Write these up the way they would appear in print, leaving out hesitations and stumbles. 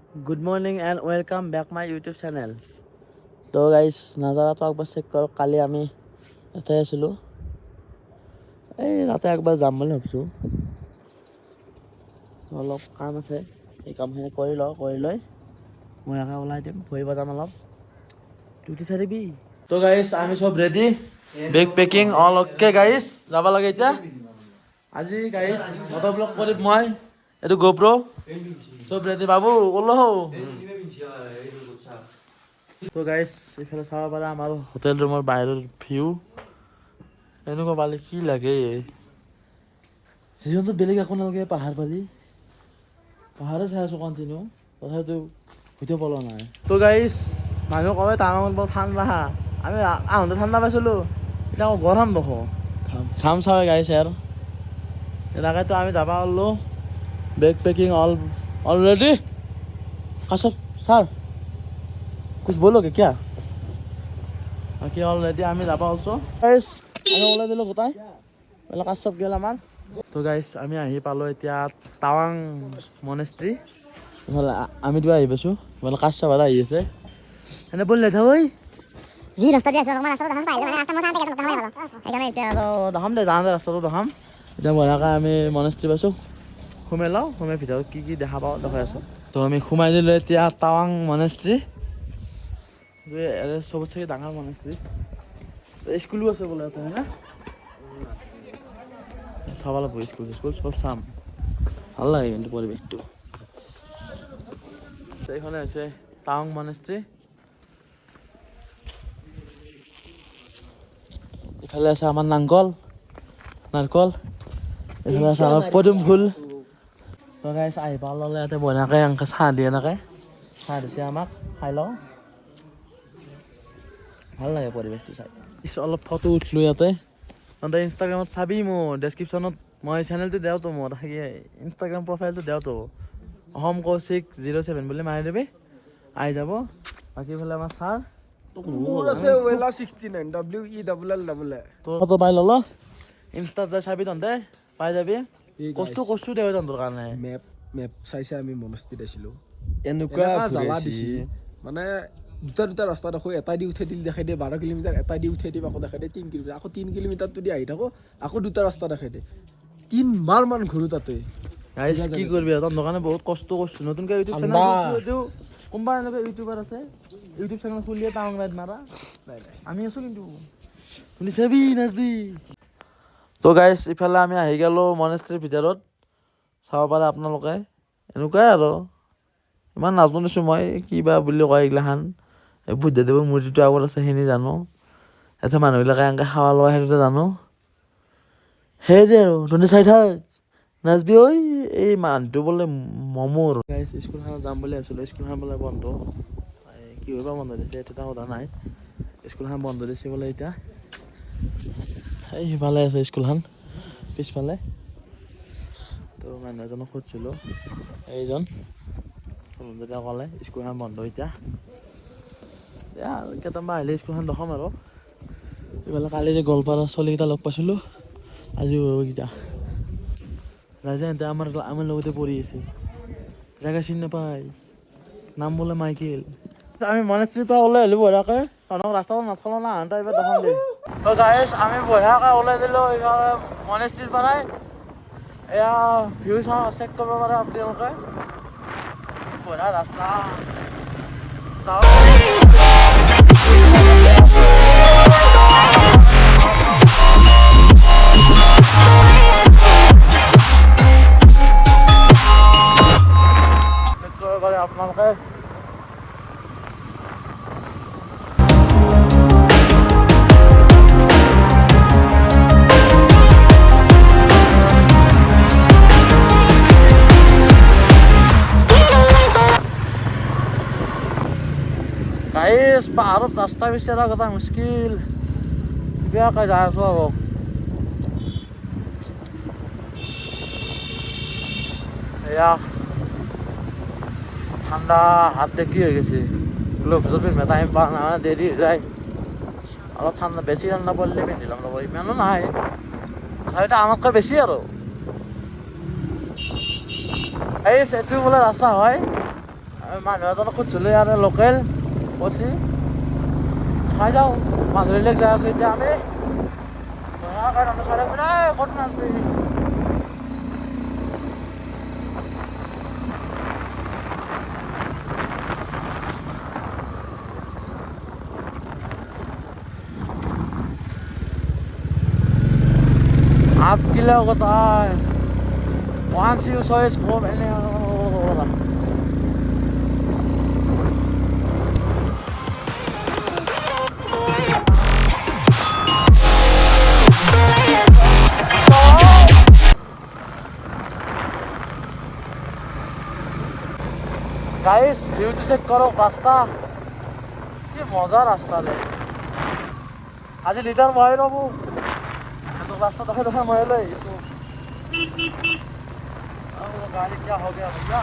Good morning and welcome back my YouTube channel. So guys, নাজাৰাটো একবাৰ check কৰক। কালি আমি ইয়াতে আছিলোঁ, এই তাতে একবাৰ যাম বুলি ভাবিছোঁ। অলপ কাম আছে, এই কামখিনি কৰি লওঁ, কৰি লৈ মই একে ওলাই দিম, ফুৰিব যাম অলপ। ডিউটি চাৰিবি। তো গাইজ আমি চব ৰেডি, বেগ পেকিং অল অ'কে গাইজ, যাব লাগে এতিয়া। আজি গাইজ মটৰ ব্লগ কৰিম মই, এইটো গোপ্ৰ চব ৰেডি। বাবু ওলো। তো গাইজ এইফালে চাব পাৰা আমাৰ হোটেল ৰুমৰ বাহিৰৰ ভিউ। এনেকুৱা পালে কি লাগে, জীৱনটো বেলেগ একো নালাগে। পাহাৰে চাই আছোঁ কণ্টিনিউ, তথাপিতো ভিডিঅ' পোৱা নাই। তো গাইজ মানুহ কয় টাৱাঙত বৰ ঠাণ্ডা, আমি আহোঁতে ঠাণ্ডা পাইছিলোঁ, এতিয়া আকৌ গৰম দেখোঁ। ঘাম চাওঁৱে গাইজ ইয়াৰ। এনেকৈতো আমি যাব পাৰলোঁ। বেগ পেকিং অলৰেডি। কাশ্যপ ছাৰ कुछ बोलोगे क्या? বাকী অলৰেডি আমি যাব আছোঁ গাইজ। আমি ওলাই দিলোঁ গোটাই, বোলে কাশ্যপ গ'ল আমাৰ। তো গাইজ আমি আহি পালোঁ এতিয়া টাৱাং মনেষ্ট্ৰী। নহ'লে আমি দুটা আহি পাইছোঁ, বোলে কাশ্যপ আহি আছে। এনে বল লেঠা ঐ যি ৰাস্তা দি আছে অলপমান ৰাস্তাটো দেখাম পাইলে মানে ৰাস্তা মই চাওঁতে দেখাম পালো সেইকাৰণে এতিয়া আৰু দেখাম দে, যাওঁতে ৰাস্তাটো দেখাম। এতিয়া বঢ়িয়াকৈ আমি মনেষ্ট্ৰী পাইছোঁ, সোমাই লওঁ। সোমাই ভিতৰত কি কি দেখা পাওঁ দেখাই আছোঁ। তো আমি সোমাই দিলোঁ এতিয়া টাৱাং মনেষ্ট্ৰী। চবতছে ডাঙৰ মনেষ্ট্ৰী। স্কুলো আছে বোলে ইয়াতে, হয়নে? চাব লাগিব, স্কুল চব চাম, ভাল লাগে কিন্তু পৰিৱেশটো। এইখনে হৈছে টাৱাং মনেষ্ট্ৰী। ইফালে আছে আমাৰ নাৰিকল, এইফালে আছে আমাৰ পদুম ফুল। তো গাইছ আহি পালে ইয়াতে বঢ়িয়াকৈ এনেকৈ চাহ দিয়ে, এনেকৈ চাহ দিছে আমাক, খাই লওঁ। ভাল লাগে পৰিৱেশটো চাই। অলপ ফটো উঠিলোঁ ইয়াতে। তহঁতে ইনষ্টাগ্ৰামত চাবি, মোৰ ডেছক্ৰিপশ্যনত মই চেনেলটো দিওঁতো, মোৰ ইনষ্টাগ্ৰাম প্ৰফাইলটো দিওঁতো, অসম কৌশিক 07 বুলি মাৰি দিবি, আহি যাব। বাকী ইফালে আমাৰ ছাৰ ফটো পাই ল'ল, ইনষ্টাত যাই চাবি, তহঁতে পাই যাবি। কষ্ট দেৱে তহঁতৰ কাৰণে। মেপ চাইছে, আমি মনস্থিত আছিলোঁ। এনেকুৱা জ্বালা দিছি মানে দুটা ৰাস্তা দেখোঁ, এটাই দি উঠাই দিল দেখাই দিয়ে 12 কিলোমিটাৰ, এটাই দি উঠাই দিব আকৌ দেখাই দিয়ে 3 কিলোমিটাৰ, আকৌ 3 কিলোমিটাৰটো দি আহি থাকোঁ, আকৌ দুটা ৰাস্তা দেখাই দিয়ে। 3 মাৰ মান ঘূৰো তাতে। গাইছ কি কৰিবি, তহঁতৰ কাৰণে বহুত কষ্ট কৰিছোঁ। নতুনকৈ ইউটিউব চেনেল খুলিছোঁ, এইটো কোনোবা এনেকুৱা ইউটিউবাৰ আছে ইউটিউব চেনেল খুলিয়ে টাৱাং ৰাইড মাৰা? নাই, আমি আছোঁ কিন্তু, শুনি চাবি নাচবি। তো গাইছ ইফালে আমি আহি গ'লোঁ মনেষ্ট্ৰীৰ ভিতৰত, চাব পাৰে আপোনালোকে। এনেকুৱাই আৰু, ইমান নাজনো দিছোঁ মই, কিবা বুলি কয় এইগিলাখান। এই বুদ্ধদেৱৰ মূৰ্তিটো আগত আছে সেইখিনি জানো, ইয়াতে মানুহবিলাকে এনেকৈ খাৱা লোৱা সেইটো জানো। সেইদে আৰু তহঁতে চাই থাক, নাচবি ঐ। এই মানুহটো বোলে মমোৰ। গাইছ স্কুলখনত যাম বুলি ভাবিছিলোঁ, স্কুলখন বোলে বন্ধ। কি কৰিব বন্ধ দিছে এইটো এটা সোধা নাই। স্কুলখন বন্ধ দিছে বোলে এতিয়া। এই সিফালে আছে স্কুলখন, পিছফালে। তো মানুহ এজনক সুধিছিলোঁ, এইজন যেতিয়া ক'লে স্কুলখন বন্ধ এতিয়া আৰু কেইটামান আহিলে স্কুলখন দেখাম আৰু। এইফালে কালি যে গোৱালপাৰাৰ চলিকেইটা লগ পাইছিলোঁ, আজিও কেইটা যাই যে আমাৰ লগতে পঢ়ি আছে, জেগা চিনি নাপায়, নাম বোলে মাইকেল। আমি মনেষ্ট্ৰীৰ পৰা ওলাই আহিলোঁ বঢ়িয়াকৈ, তহঁতক ৰাস্তাটো নথলোঁ না, আহোঁতে এইবাৰ দেখাম দেই। তো গাইছ আমি বঢ়িয়াকৈ ওলাই দিলোঁ এইফালে মনেষ্ট্ৰীৰ পৰাই। এয়া ভিউ চাওঁ, চেক কৰিব পাৰে আপোনালোকে, বঢ়িয়া ৰাস্তা। যাওঁ আপোনালোকে। গাইছ পাহাৰত ৰাস্তা বিচৰা কথা মুস্কিল, বেয়াকৈ যাই আছোঁ আৰু। এয়া ঠাণ্ডা হাত দেখি হৈ গৈছে, গ্লোভছ পিন্ধিব টাইম পোৱা নাই, মানে দেৰি হৈ যায়। অলপ ঠাণ্ডা, বেছি ঠাণ্ডা পৰিলে পিন্ধি ল'ম ৰ'ব, ইমানো নাই তথাপিতো আমাতকৈ বেছি আৰু। এই এইটো বোলে ৰাস্তা হয়, মানুহ এজনক খুজিছিলোঁ ইয়াৰে লোকেল কৈছি চাই যাওঁ মাজুলীলৈ যাই আছোঁ এতিয়া আমি চাই ক'ত নাচবি আপ গিলা কথাই once you choice home any guys ভিউটো চেক কৰক ৰাস্তা কি মজা ৰাস্তা দে আজি লিটাৰ মই ৰ'ব रास्ता दफे दफे मैं ले इसको अब वो गाड़ी क्या हो गया भैया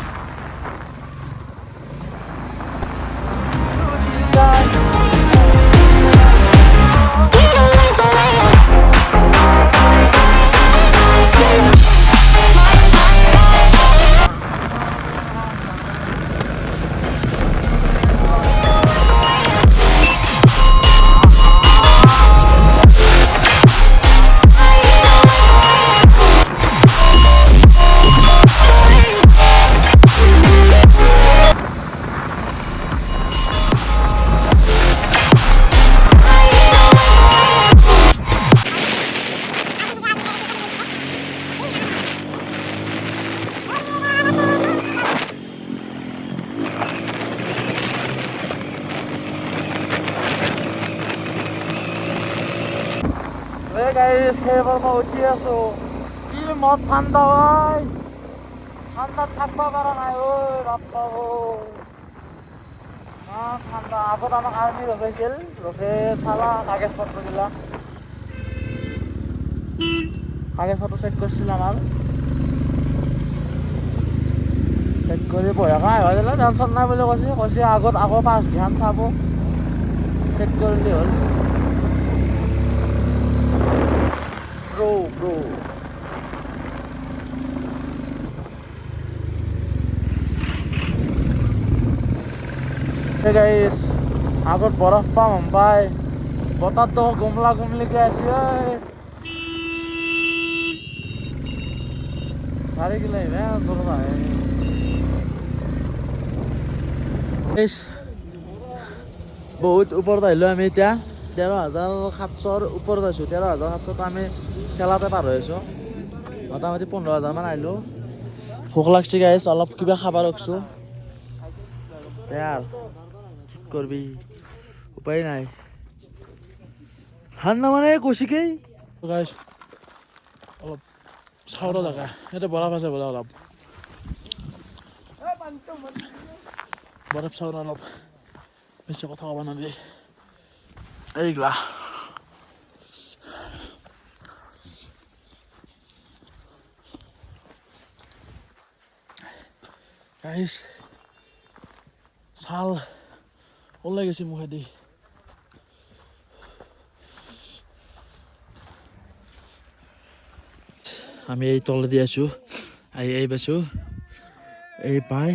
गाइस खेबर में उठी आसो की मत ঠান্ডা ভাই ঠান্ডা থাকবা পারা নাই ওই বাপ্পা ও ঠান্ডা আগত আমাক আর্মি রখাইছিল রখে চালা কাগজপত্রগুলা কাগজপত্র চেক করছিল আমার চেক করে বয়া খাই হৈ গেল টেনশন নাই বুলি কৈছে কৈছে আগত আকৌ পাঁচ ধ্যান চাব চেক কৰিলে হ'ল bro hey guys আগত বৰফ পাম পাই বতাহটো গুমলা গুমলিকে আছে গাড়ী গিলা ইমান দূৰ আহে বহুত ওপৰত আহিলোঁ আমি এতিয়া 13,700 ওপৰত আছোঁ 13,700 আমি চেলাতে পাৰ হৈ আছোঁ মোটামুটি 15,000 মান আহিলোঁ ভোক লাগছে গাইছ অলপ কিবা খাব ৰখছোঁ আৰু কি কৰবি উপায় নাই ঠাণ্ডা মানে কৌশিকেই গাইছ অলপ চাউলৰ জেগা ইয়াতে বৰফ আছে বোলে অলপ বৰফ চাউল অলপ বেছি কথা ক'ব নোৱাৰি এইগলা গাইছ ছাল ওলাই গৈছে মুখেদি আমি এই তলেদি আছোঁ এই পাইছোঁ এই পাই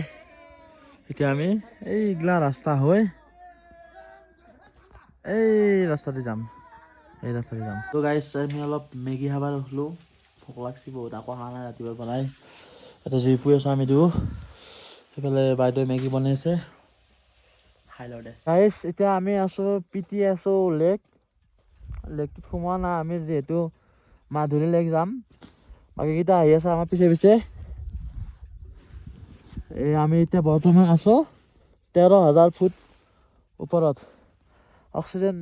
এতিয়া আমি এইগলা ৰাস্তা হৈ এই ৰাস্তাতে যাম তো গাইছ আমি অলপ মেগী খাব ৰখিলোঁ ভোক লাগছি বহুত আকৌ খোৱা নাই ৰাতিপুৱাৰ পৰাই এটা জুই পুৰি আছোঁ আমিতো সেইফালে বাইদেৱে মেগী বনাইছে খাই লওঁ দে গাইছ এতিয়া আমি আছোঁ পিটি আছোঁ লেকটোত সোমোৱা নাই আমি যিহেতু মাধুৰী লেক যাম বাকীকেইটা আহি আছে আমাৰ পিছে পিছে এই আমি এতিয়া বৰ্তমান আছোঁ 13,000 ফুট ওপৰত অক্সিজেন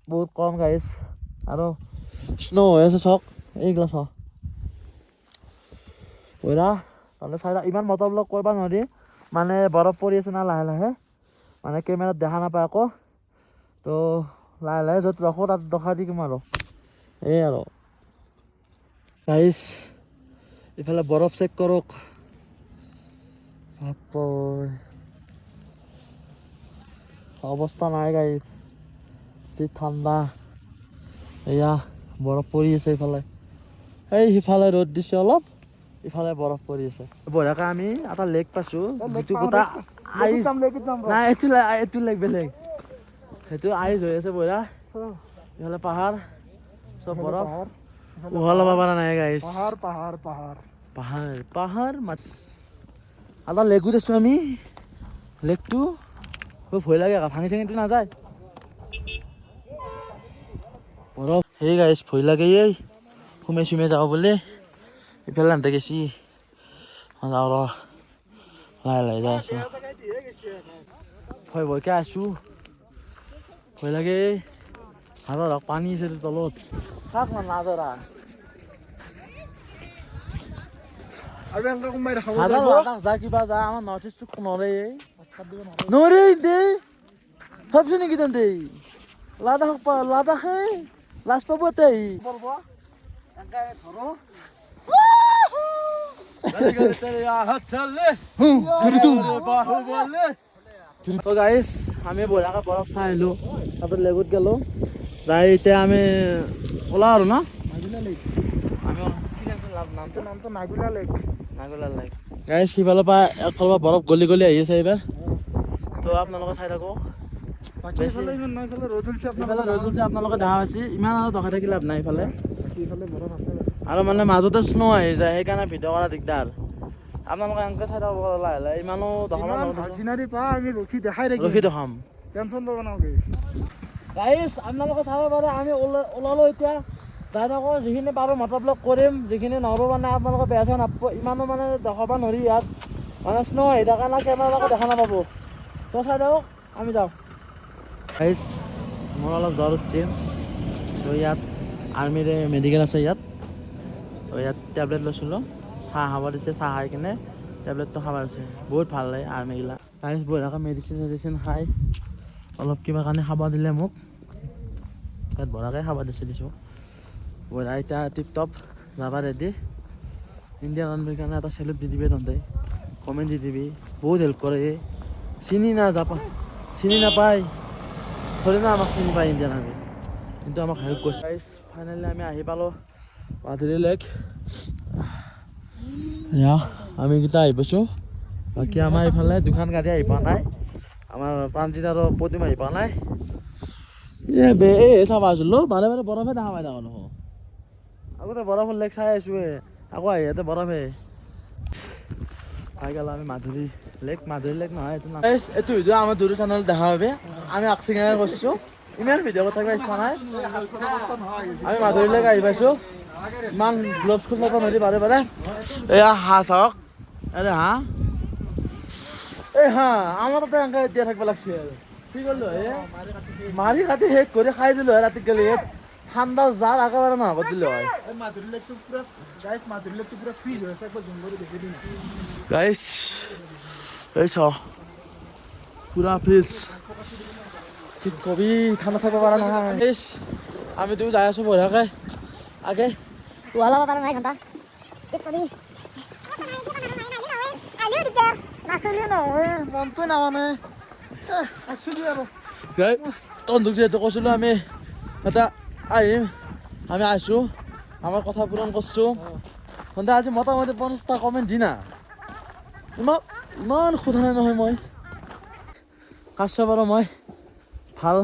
বহুত কম গাইছ আৰু স্নো হৈ আছে চাওক এইগিলা চাওক বঢ়িয়া তাহলে চাইডা ইমান মতলব কৰিব নোৱাৰি মানে বৰফ পৰি আছে না লাহে লাহে মানে কেমেৰাত দেখা নাপায় আকৌ তো লাহে লাহে য'ত ৰখোঁ তাত দেখা দিম আৰু এই আৰু গাইছ ইফালে বৰফ চেক কৰক অৱস্থা নাই গাইছ যি ঠাণ্ডা এয়া বৰফ পৰি আছে ইফালে সিফালে ৰ'দ দিছে অলপ ইফালে বৰফ পৰি আছে বঢ়িয়াকৈ আমি এটা লেক পাইছোঁ যিটো কথা আইচ লেকিত যাম নাই এইটো লাগ বেলেগ সেইটো আইচ হৈ আছে বঢ়িয়া ইফালে পাহাৰ চব বৰফ উহা ল'ব পৰা নাই গাইছ পাহাৰ মাছ এটা লেগুত আছোঁ আমি লেকটো ভয় লাগে ভাঙি চাঙিটো নাযায় বৰফ সেই গাইছ ভয় লাগে এই সুমে চুমে যাওঁ বোলে ইফালে আনতে গেছি যাওঁ ৰ লাহে লাহে যাই আছোঁ ভয়কে আছোঁ ভয় লাগে হাজাৰ পানী আছে তলত চাক না নাজৰা আৰু এনেকৈ কোনোবাই দেখাব হাজাৰ লাখ যা কিবা যা আমাৰ নৰ্থ ইষ্টটোক নৰে দে ভাবছে নেকি তহঁতে লাডাখে লাজ পাব তাই তো গাইছ আমি বঢ়িয়াকৈ বৰফ চাই আহিলোঁ তাৰপিছত লেগুত গ'লোঁ যাই এতিয়া আমি ওলাওঁ আৰু ন নামটো নাগুলা লেক গাইছ সিফালৰ পৰা একফালৰ পৰা বৰফ গলি গলি আহি আছে এইবাৰ তো আপোনালোকে চাই থাকক বাকী ইফালে ইমান নাই ইফালে ৰ'দ উঠিছে ইফালে ৰ'দ উঠিছে আপোনালোকে দেখা পাইছে ইমান আৰু দখাই থাকি লাভ নাই ইফালে বাকী ইফালে বৰফ আছে আৰু মানে মাজতে স্ন' আহি যায় সেইকাৰণে ভিডিঅ' কৰা দিগদাৰ আপোনালোকে এনেকৈ চাই থাকক লাহে লাহে ইমানো চিনাৰী পা আমি ৰখি দেখাই ৰখি দেখাম টেনশ্যন ল'ব নালাগে গাইছ আপোনালোকে চাব পাৰে আমি ওলালোঁ এতিয়া যাই থাকোঁ যিখিনি পাৰোঁ মতলব কৰিম যিখিনি নৰো মানে আপোনালোকে বেয়া চেয়া নাপাব ইমানো মানে দেখাব নোৱাৰি ইয়াত মানে স্ন' আহি থকা না কেমেৰাটো দেখা নাপাব তো চাই থাকক আমি যাওঁ গাইছ মোৰ অলপ জ্বৰ উঠিছে তো ইয়াত আৰ্মিৰে মেডিকেল আছে ইয়াত তো ইয়াত টেবলেট লৈছিলোঁ চাহ খাব দিছে চাহ খাই কিনে টেবলেটটো খাব দিছে বহুত ভাল লাগে আৰ্মিগিলা গাইছ বঢ়িয়াকৈ মেডিচিন খাই অলপ কিবা কাৰণে খাব দিলে মোক তাত বঢ়িয়াকৈ খাব দিছোঁ বঢ়িয়া এতিয়া টিপ টপ যাব ৰেডি ইণ্ডিয়ান আৰ্মিৰ কাৰণে এটা চেলুট দি দিবি তহঁতে কমেণ্ট দি দিবি বহুত হেল্প কৰে চিনি নাপায় থৰি না আমাক চিনি পায় ইণ্ডিয়ান আৰ্মি কিন্তু আমাক হেল্প কৰিছে গাইছ ফাইনেলি আমি আহি পালোঁ মাধুৰী লেক এয়া আমি কেইটা আহি পাইছোঁ বাকী আমাৰ এইফালে দুখন গাড়ী আহি পোৱা নাই আমাৰ প্ৰাণজিত আৰু প্ৰতিম আহি পোৱা নাই এই চাব আহিছিলোঁ বাৰে বৰফে দেখা পাই থাকোঁ নহয় আগতে বৰফৰ লেক চাই আছোঁ আকৌ আহি ইয়াতে বৰফে পাই গ'লোঁ আমি মাধুৰী লেক নহয় এইটো নাম এইটো ভিডিঅ' আমাৰ দুৰু চেনেল দেখা পাবি আমি অক্সিজেন কৰিছোঁ ইমান ভিডিঅ' কথা কিবা ইচ্ছা নাই আমি মাধুৰী লেক আহি পাইছোঁ ইমান গ্লভছ খুলিব নোৱাৰি বাৰে এয়া হাঁহ চাওক আৰে হাঁহ এই হাঁহ আমাৰ তাতে এনেকৈ এতিয়া থাকিব লাগিছে আৰু কি কৰিলোঁ মাৰি কাটি শেষ কৰি খাই দিলোঁ হয় ৰাতি গেলি ঠাণ্ডা যাৰ একেবাৰে নহ'ব দিলোঁ হয় মাধুৰী লেকটো পুৰা ফ্ৰিজ হৈ আছে একবাৰ জুম কৰি দেখি দিম গাইছ এই চাওঁ পুৰা ফ্ৰিজ কি কবি ঠাণ্ডা থাকিব পৰা নহয় আমি তুমি যাই আছোঁ বঢ়িয়াকৈ আগে ওলাব পৰা নাই ঘণ্টা নাচলিয়ে নহয় মনটোৱে নামানে আছিলোঁ আৰু তন্দুক যিহেতু কৈছিলোঁ আমি এটা আহিম আমি আহিছোঁ আমাৰ কথা পূৰণ কৰিছোঁ তহঁতে আজি মোটামুটি 50টা কমেণ্ট দি না ইমান সোধা নাই নহয় মই কাশ্যপ আৰু মই ভাল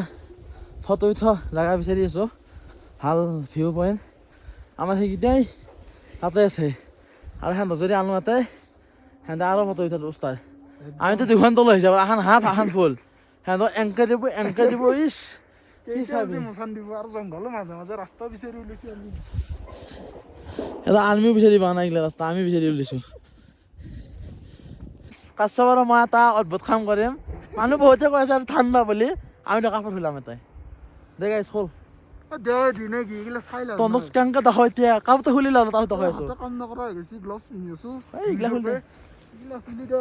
ফটো উঠা জেগা বিচাৰি আছোঁ ভাল ভিউ পইণ্ট আমাৰ সেইকেইটাই তাতে আছে আৰু সিহঁতক যদি আনো ইয়াতে সিহঁতে আৰু ফটো উঠাটো উস্তাই আমিতো দুখন তলো হিচাপত এখন হাফ এখন ফুল সিহঁতক এংকাৰ দিব ইচ মোচান দিব আৰু জংঘলো মাজে মাজে ৰাস্তা বিচাৰি ওলাইছোঁ আমি এটা আৰ্মিও বিচাৰি পোৱা নাই এইগিলা ৰাস্তা আমি বিচাৰি উলিয়াইছোঁ কাশ্যপ আৰু মই এটা অদ্ভুত কাম কৰিম মানুহ বহুতে কৈ আছে আৰু ঠাণ্ডা বুলি আমিতো কাপোৰ খুলাম এটাই দে গাইছ খোল তহঁতক কেনেকৈ দেখো এতিয়া কাপোৰটো খুলি লওঁ তাত দেখাই আছোঁ কাম নকৰা হৈ গৈছে গ্লভছ পিন্ধি আছোঁ এইগিলা খুলি দে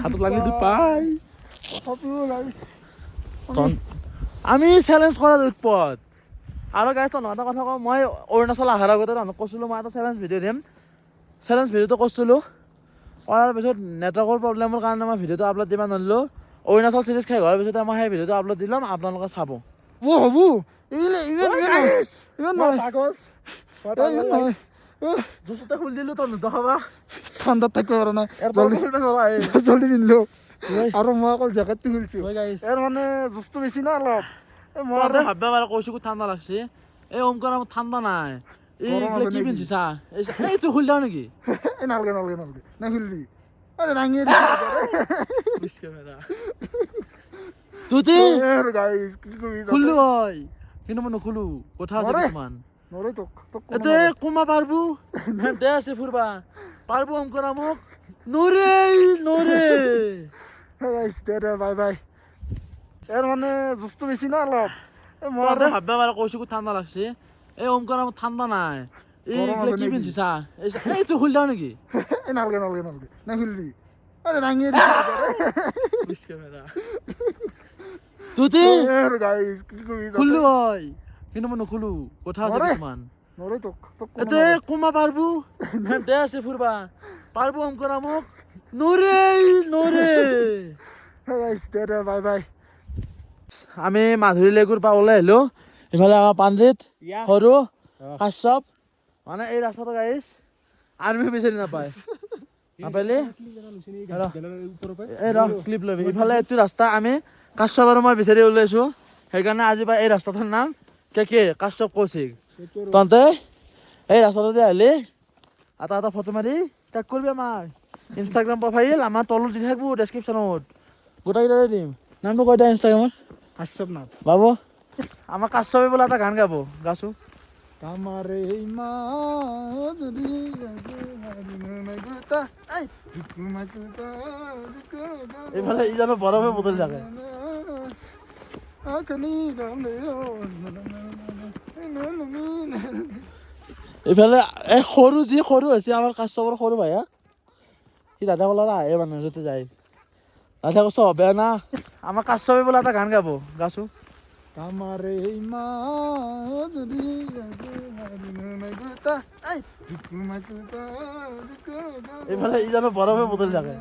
হাতত লাগিলেতো পাই আমি চেলেঞ্জ কৰাত উৎপত আৰু গাইছ তহঁত এটা কথা কওঁ মই অৰুণাচল অহাৰ আগতে তহঁতক কৈছিলোঁ মই এটা চেলেঞ্জ ভিডিঅ' দিম চেলেঞ্জ ভিডিঅ'টো কৰিছিলোঁ কৰাৰ পিছত নেটৱৰ্কৰ প্ৰব্লেমৰ কাৰণে মই ভিডিঅ'টো আপলোড দিব নোৱাৰিলোঁ অৰুণাচল চিৰিজ শেষ হোৱাৰ পিছতে মই সেই ভিডিঅ'টো আপলোড দিলাম আপোনালোকে চাব হ'ব ইমান নহয় জোচতে খুলি দিলো তই নদেখাবা ঠাণ্ডাত থাকিব পৰা নাই ইয়াৰ পৰা খুলিব নোৱাৰা জলদি পিন্ধিলো আৰু মই অকল জেকেটটো খুলিছো গাইছ ইয়াৰ মানে জোচটো বেছি না অলপ মই তহঁতে ভাবিব পাৰা কৈছো খুব ঠাণ্ডা লাগছে এই অমকৰ আমার ঠাণ্ডা নাই এইগুলো কি পিনছিস এইটো খুলি দাও নাকি নালগে না খুলবি আরে রাঙিয়ে তুই গাইস কি কবি খুললো হয় কিন্তু মই নুখুলো কথা আছে কিছুমান নরে তোক এতে কমা পারবো দে আছে ফুরবা পারবো অমকর আমক নরে গাইস দে বাই এর মানে জোচটো বেছি না অলপ তহঁতে ভাবিব পাৰা কৈছো খুব ঠাণ্ডা লাগছে এই অমকৰ আমার ঠাণ্ডা নাই এইগুলো কি পিনছিস এইটো খুলি দাও নাকি নালগে না খুলবি আরে রাঙিয়ে তুই গাইস কি কবি খুললো হয় কিন্তু মই নুখুলো কথা আছে কিছুমান নরে তোক এতে কমা পারবো দে আছে ফুরবা পারবো অমকর আমক নরে গাইস দে বাই আমি মাধুৰী লেগুৰ পৰা ওলাই আহিলো ইফালে আমাৰ পাঞ্জিত সৰু কাশ্যপ মানে এই ৰাস্তাটো গাইছ আৰ্মি বিচাৰি নাপায় নাপালে এই ক্লিপ ল'বি ইফালে এইটো ৰাস্তা আমি কাশ্যপ আৰু মই বিচাৰি ওলাইছো সেইকাৰণে আজি বা এই ৰাস্তাটোৰ নাম কে কাশ্যপ কৌশিক তহঁতে এই ৰাস্তাটোতে আহিলি এটা ফটো মাৰি টেগ কৰিবি আমাৰ ইনষ্টাগ্ৰাম প্ৰফাইল আমাৰ তলত দি থাকিব ডেছক্ৰিপশ্যনত গোটেইকেইটাতে দিম নামটো কৈ দিয়া ইনষ্টাগ্ৰামত কাশ্যপনাথ বাবু আমার কাশ্যপে বলে একটা গান গাবো গাছো আমারে মা যদি এইফালে ই জানো বরফে বদল থাকে এইফালে এই সৰু হৈছে আমাৰ কাশ্যপৰ সৰু ভাই সি দাদা কলা আহে মানে য'তে যায় দাদা কৈছ বেয়া না আমাৰ কাশ্যপে বলে এটা গান গাবো গাছো আমারে মা যদি এইফালে ই জানো বরফে বদল থাকে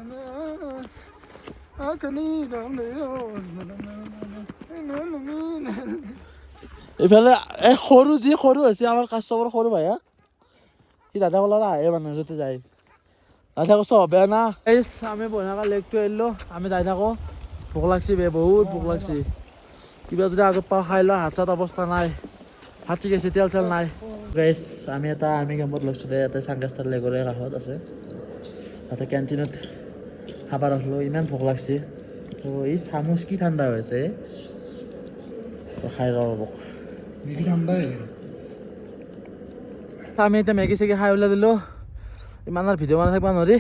এইফালে এই সৰু হৈছে আমাৰ কাশ্যপৰ সৰু ভাই সি দাদা কলা আহে মানে য'তে যায় দাদা কৈছ বেয়া না এই আমি বনাকা লেকটো এৰিলো আমি যাই থাকো ভোক লাগছি বহুত ভোক লাগছি কিবা যদি আগত পাওঁ খাই লওঁ হাত চাত অৱস্থা নাই হাত ঠিক আছে তেল চেল নাই গাইছ আমি এটা আৰ্মি কেম্পত লৈছোঁ দে ইয়াতে চাংগাস্তাৰ লেগৰে কাষত আছে তাতে কেণ্টিনত খাব ৰখিলোঁ ইমান ভোক লাগছি তো এই চামুচ কি ঠাণ্ডা হৈছে তো খাই ৰ'ব আমি এতিয়া মেগী চেগী খাই ওলাই দিলোঁ ইমান আৰু ভিডিঅ' বনাই থাকিব নোৱাৰি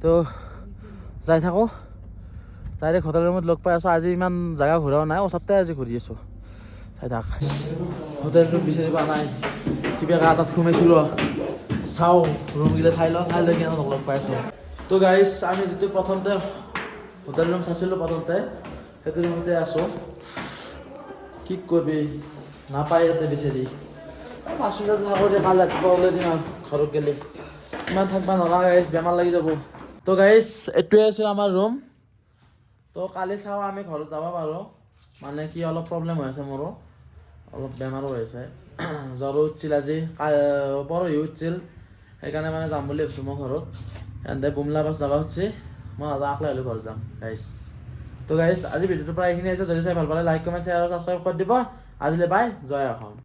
তো যাই থাকোঁ ডাইৰেক্ট হোটেল ৰুমত লগ পাই আছোঁ আজি ইমান জেগা ঘূৰাও নাই ওচৰতে আজি ঘূৰি আছোঁ চাই থাক হোটেল ৰুম বিচাৰি পোৱা নাই কিবা তাত সোমাইছোঁ ৰ চাওঁ ৰুমগিলা চাই লৈ কিনে লগ পাই আছোঁ তো গাইছ আমি যিটো প্ৰথমতে হোটেল ৰুম চাইছিলোঁ প্ৰথমতে সেইটো ৰুমতে আছোঁ কি কৰিবি নাপায় ইয়াতে বিচাৰি পাঁচশটা থাকোঁ দে কালি ৰাতিপুৱা ওলাই দিম আৰু ঘৰত গ'লে ইমান থাকিব নোৱাৰা গাইছ বেমাৰ লাগি যাব তো গাইছ এইটোৱে আছিল আমাৰ ৰুম তো কালি চাওঁ আমি ঘৰত যাব পাৰোঁ মানে কি অলপ প্ৰব্লেম হৈ আছে মোৰো অলপ বেমাৰো হৈ আছে জ্বৰো উঠিছিল আজি পৰহি উঠিছিল সেইকাৰণে মানে যাম বুলি ভাবিছোঁ মই ঘৰত এনে বুমলা বাছ যাব খুজিছে মই নাযাওঁ আকলে হ'লেও ঘৰত যাম গাইছ তো গাইছ আজি ভিডিঅ'টো প্ৰায় এইখিনি আছে যদি চাই ভাল পালে লাইক কমেণ্ট শ্বেয়াৰ আৰু ছাবস্ক্ৰাইব কৰি দিব আজিলৈ বাই জয় অসম